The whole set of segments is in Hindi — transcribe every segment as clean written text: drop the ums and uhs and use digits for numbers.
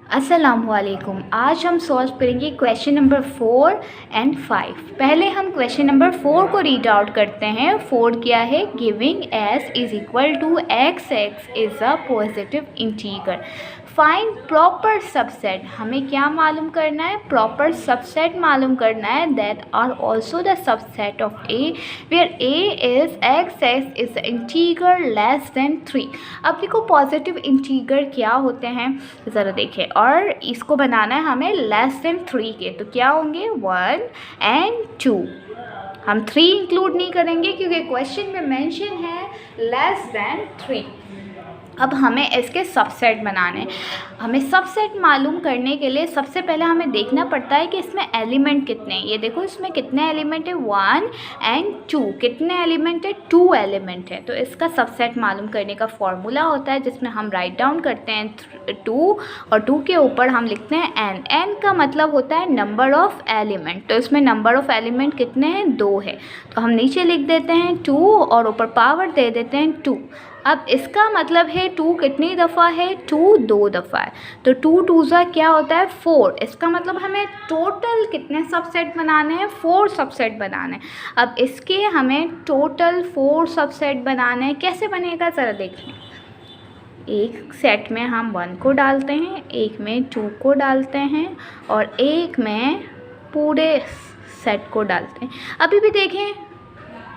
अस्सलामुअलैकुम। आज हम सॉल्व करेंगे क्वेश्चन नंबर 4 एंड 5। पहले हम क्वेश्चन नंबर 4 को रीड आउट करते हैं। 4 क्या है? Giving S is equal to X is a positive integer. Find proper subset. हमें क्या मालूम करना है? प्रॉपर सबसेट मालूम करना है that are also the subset of A where A is X is integer less than 3। अब देखो पॉजिटिव इंटीगर क्या होते हैं ज़रा देखें, और इसको बनाना है हमें लेस देन 3 के। तो क्या होंगे? 1 एंड 2। हम 3 इंक्लूड नहीं करेंगे क्योंकि क्वेश्चन में मेंशन है लेस देन 3। अब हमें इसके सबसेट बनाने हैं। हमें सबसेट मालूम करने के लिए सबसे पहले हमें देखना पड़ता है कि इसमें एलिमेंट कितने हैं। ये देखो इसमें कितने एलिमेंट है? 1 एंड 2। कितने एलिमेंट है? 2 एलिमेंट है। तो इसका सबसेट मालूम करने का फॉर्मूला होता है जिसमें हम राइट डाउन करते हैं 2 और 2 के ऊपर हम लिखते हैं n। n का मतलब होता है नंबर ऑफ़ एलिमेंट। तो इसमें नंबर ऑफ़ एलिमेंट कितने हैं? 2 है। तो हम नीचे लिख देते हैं 2 और ऊपर पावर दे देते हैं 2। अब इसका मतलब है 2 कितनी दफ़ा है? 2 2 दफ़ा है। तो 2 2 क्या होता है? 4। इसका मतलब हमें टोटल कितने सबसेट बनाने हैं? 4 सबसेट बनाने हैं। अब इसके हमें टोटल 4 सबसेट बनाने हैं। कैसे बनेगा ज़रा देखिए। एक सेट में हम 1 को डालते हैं, एक में 2 को डालते हैं और एक में पूरे सेट को डालते हैं। अभी भी देखें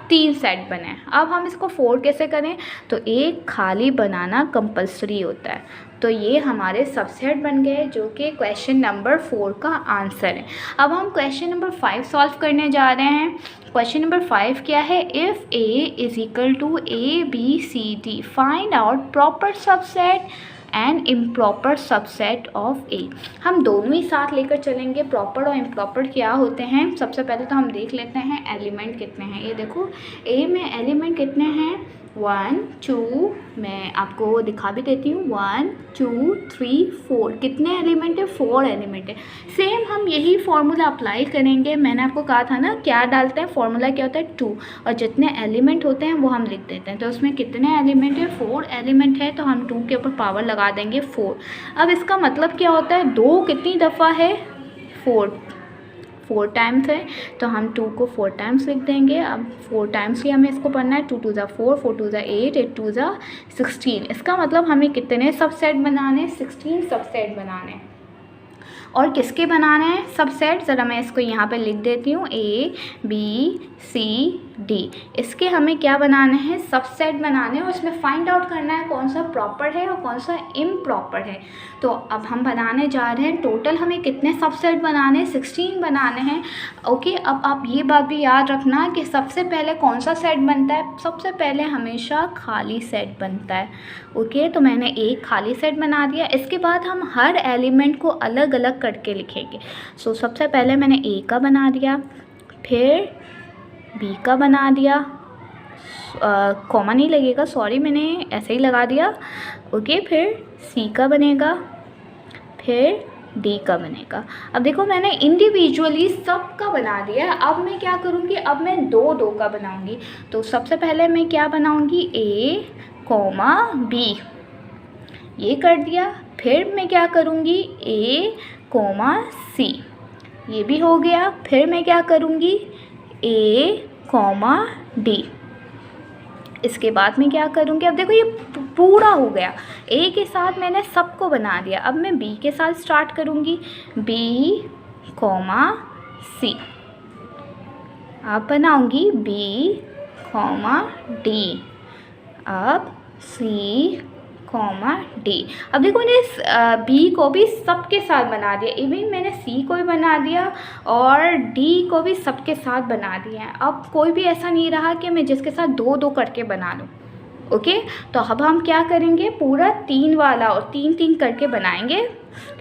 3 सेट बने। अब हम इसको 4 कैसे करें? तो एक खाली बनाना कंपलसरी होता है। तो ये हमारे सबसेट बन गए जो कि क्वेश्चन नंबर 4 का आंसर है। अब हम क्वेश्चन नंबर 5 सॉल्व करने जा रहे हैं। क्वेश्चन नंबर 5 क्या है? If A is equal to A B C D find out proper subset and improper subset of A. हम दोनों ही साथ लेकर चलेंगे। प्रॉपर और इम्प्रॉपर क्या होते हैं? सबसे पहले तो हम देख लेते हैं एलिमेंट कितने हैं। ये देखो ए में एलिमेंट कितने हैं? 1 2। मैं आपको दिखा भी देती हूँ। 1 2 3 4। कितने एलिमेंट है? 4 एलिमेंट है। सेम हम यही फार्मूला अप्लाई करेंगे। मैंने आपको कहा था ना क्या डालते हैं, फार्मूला क्या होता है? 2 और जितने एलिमेंट होते हैं वो हम लिख देते हैं। तो उसमें कितने एलिमेंट है? 4 एलिमेंट है। तो हम 2 के ऊपर पावर लगा देंगे 4। अब इसका मतलब क्या होता है? 2 कितनी दफ़ा है? 4 टाइम्स है। तो हम 2 को 4 टाइम्स लिख देंगे। अब 4 टाइम्स ही हमें इसको पढ़ना है। 2 2 ज़ा 4, 4 2 ज़ा 8, 8 2 ज़ा 16। इसका मतलब हमें कितने सबसेट बनाने? 16 सबसेट बनाने। और किसके बनाने हैं सबसेट? ज़रा मैं इसको यहाँ पे लिख देती हूँ। A B C D. इसके हमें क्या बनाने हैं? सबसेट बनाने हैं और उसमें फाइंड आउट करना है कौन सा प्रॉपर है और कौन सा इम्प्रॉपर है। तो अब हम बनाने जा रहे हैं। टोटल हमें कितने सबसेट बनाने हैं? 16 बनाने हैं। ओके, अब आप ये बात भी याद रखना कि सबसे पहले कौन सा सेट बनता है? सबसे पहले हमेशा खाली सेट बनता है। ओके, तो मैंने एक खाली सेट बना दिया। इसके बाद हम हर एलिमेंट को अलग अलग करके लिखेंगे। सो सबसे पहले मैंने ए का बना दिया, फिर बी का बना दिया, कॉमा नहीं लगेगा, सॉरी, मैंने ऐसे ही लगा दिया। ओके, फिर सी का बनेगा, फिर डी का बनेगा। अब देखो मैंने इंडिविजुअली सब का बना दिया। अब मैं क्या करूँगी? अब मैं 2 2 का बनाऊँगी। तो सबसे पहले मैं क्या बनाऊँगी? ए कॉमा बी, ये कर दिया। फिर मैं क्या करूँगी? ए कॉमा सी, ये भी हो गया। फिर मैं क्या करूँगी? ए कॉमा डी। इसके बाद मैं क्या करूँगी? अब देखो ये पूरा हो गया। ए के साथ मैंने सबको बना दिया। अब मैं बी के साथ स्टार्ट करूँगी। बी कॉमा सी। अब बनाऊँगी बी कॉमा डी, अब सी कॉमा डी। अब देखो मैंने बी को भी सबके साथ बना दिया। इवन मैंने सी को भी बना दिया और डी को भी सबके साथ बना दिया है। अब कोई भी ऐसा नहीं रहा कि मैं जिसके साथ 2 2 करके बना लूँ। ओके, तो अब हम क्या करेंगे? पूरा 3 वाला और 3 3 करके बनाएंगे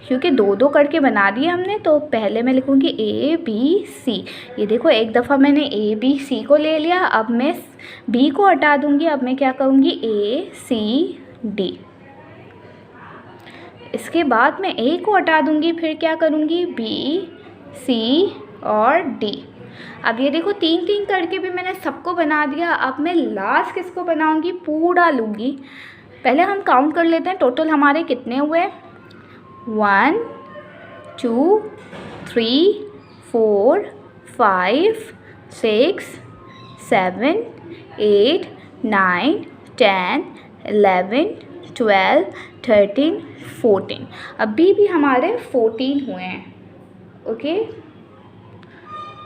क्योंकि 2 2 करके बना दिया हमने। तो पहले मैं लिखूँगी ए बी सी। ये देखो एक दफ़ा मैंने ए बी सी को ले लिया। अब मैं बी को हटा दूँगी। अब मैं क्या करूँगी? ए सी डी। इसके बाद मैं ए को हटा दूँगी। फिर क्या करूँगी? बी सी और डी। अब ये देखो 3 3 करके भी मैंने सबको बना दिया। अब मैं लास्ट किसको बनाऊँगी? पूरा लूँगी। पहले हम काउंट कर लेते हैं टोटल हमारे कितने हुए। 1 2 3 4 5 6 7 8 9 10 11 12 13 14। अभी भी हमारे 14 हुए हैं। ओके,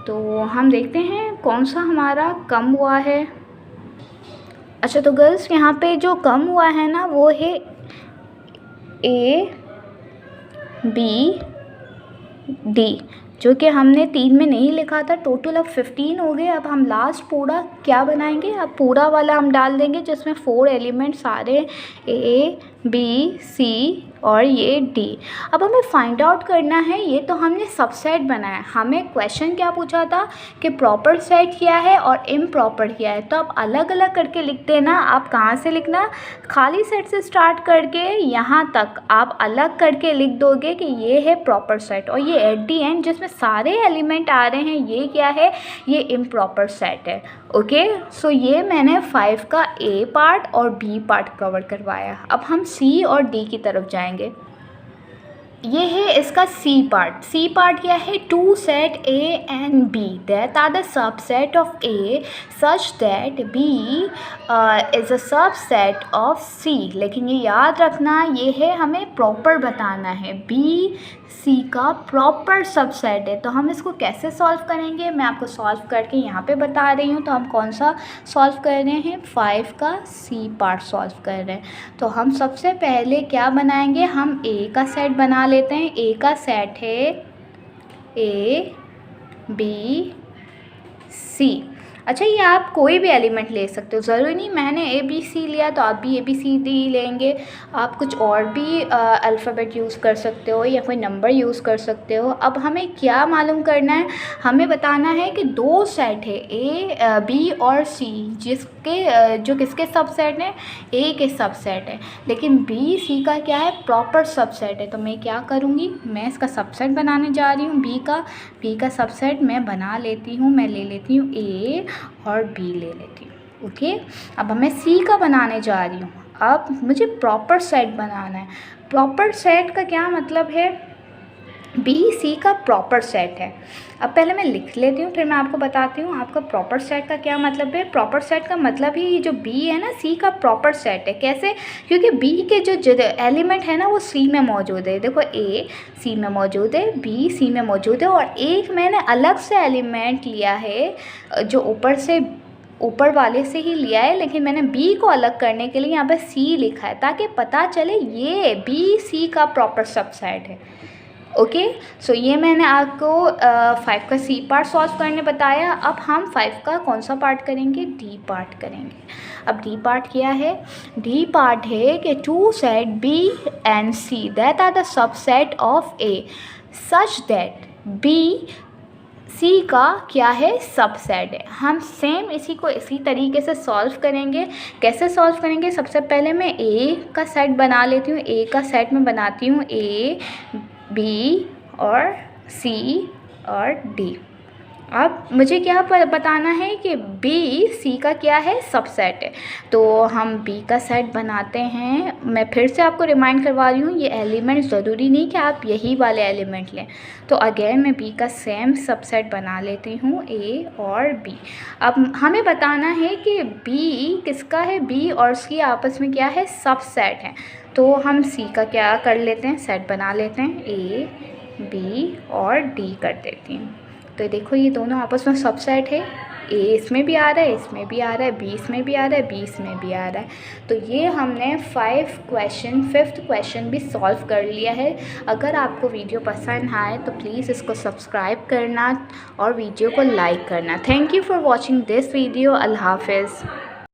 तो हम देखते हैं कौन सा हमारा कम हुआ है। अच्छा, तो गर्ल्स यहाँ पे जो कम हुआ है ना वो है A B D, जो कि हमने 3 में नहीं लिखा था। टोटल अब 15 हो गए। अब हम लास्ट पूरा क्या बनाएंगे, अब पूरा वाला हम डाल देंगे जिसमें 4 एलिमेंट सारे A B C और ये D। अब हमें फाइंड आउट करना है, ये तो हमने सबसेट बनाया। हमें क्वेश्चन क्या पूछा था कि प्रॉपर सेट क्या है और इम्प्रॉपर क्या है, तो आप अलग अलग करके लिख देना। आप कहाँ से लिखना, खाली सेट से स्टार्ट करके यहाँ तक आप अलग करके लिख दोगे कि ये है प्रॉपर सेट, और ये एट दी एंड जिसमें सारे एलिमेंट आ रहे हैं ये क्या है, ये इम्प्रॉपर सेट है। ओके, सो ये मैंने 5 का A पार्ट और B पार्ट कवर करवाया। अब हम C और D की तरफ जाएंगे। ये है इसका C पार्ट। C पार्ट क्या है, 2 set A and B that are the subset of A such that B is a subset of C। लेकिन ये याद रखना, ये है हमें प्रॉपर बताना है, B C का प्रॉपर सबसेट है। तो हम इसको कैसे सॉल्व करेंगे, मैं आपको सॉल्व करके यहाँ पे बता रही हूँ। तो हम कौन सा सॉल्व कर रहे हैं, 5 का C पार्ट सॉल्व कर रहे हैं। तो हम सबसे पहले क्या बनाएंगे, हम A का सेट बना लेते हैं। A का सेट है A B C। अच्छा, ये आप कोई भी एलिमेंट ले सकते हो, ज़रूरी नहीं मैंने ABC लिया तो आप भी ABCD लेंगे। आप कुछ और भी अल्फ़ाबेट यूज़ कर सकते हो या कोई नंबर यूज़ कर सकते हो। अब हमें क्या मालूम करना है, हमें बताना है कि 2 सेट है A B और C, जिसके जो किसके सबसेट हैं, A के सबसेट है, लेकिन B C का क्या है, प्रॉपर सबसेट है। तो मैं क्या करूँगी, मैं इसका सबसेट बनाने जा रही हूँ। B का सबसेट मैं बना लेती हूँ, मैं ले लेती हूँ A और B ले लेती हूँ। ओके, अब मैं C का बनाने जा रही हूँ। अब मुझे प्रॉपर सेट बनाना है। प्रॉपर सेट का क्या मतलब है, B C का प्रॉपर सेट है। अब पहले मैं लिख लेती हूँ, फिर मैं आपको बताती हूँ आपका प्रॉपर सेट का क्या मतलब है। प्रॉपर सेट का मतलब ही जो B है ना, C का प्रॉपर सेट है। कैसे, क्योंकि B के जो एलिमेंट है ना वो C में मौजूद है। देखो A C में मौजूद है, B C में मौजूद है, और एक मैंने अलग से एलिमेंट लिया है जो ऊपर वाले से ही लिया है, लेकिन मैंने B को अलग करने के लिए यहाँ पे C लिखा है ताकि पता चले ये B C का प्रॉपर सबसेट है। ओके, सो ये मैंने आपको 5 का C पार्ट सॉल्व करने बताया। अब हम 5 का कौन सा पार्ट करेंगे, D पार्ट करेंगे। अब D पार्ट क्या है, D पार्ट है कि 2 set B and C that are the subset of A such that B C का क्या है, सबसेट है। हम सेम इसी को इसी तरीके से सॉल्व करेंगे। कैसे सॉल्व करेंगे, सबसे पहले मैं A का सेट बना लेती हूँ। A का सेट में बनाती हूँ A B और C और D। अब मुझे क्या बताना है कि B C का क्या है, सबसेट है। तो हम B का सेट बनाते हैं। मैं फिर से आपको रिमाइंड करवा रही हूँ, ये एलिमेंट ज़रूरी नहीं कि आप यही वाले एलिमेंट लें। तो अगेन मैं B का सेम सबसेट बना लेती हूँ, A और B। अब हमें बताना है कि B किसका है, B और C आपस में क्या है, सबसेट है। तो हम C का क्या कर लेते हैं, सेट बना लेते हैं, A B और D कर देती हूँ। तो देखो ये दोनों आपस में सबसेट है। A इसमें भी आ रहा है, इसमें भी आ रहा है, B इसमें भी आ रहा है, B इसमें भी आ रहा है। तो ये हमने 5th क्वेश्चन भी सॉल्व कर लिया है। अगर आपको वीडियो पसंद आए तो प्लीज़ इसको सब्सक्राइब करना और वीडियो को लाइक करना। Thank you for watching this video. अल्लाह हाफिज़।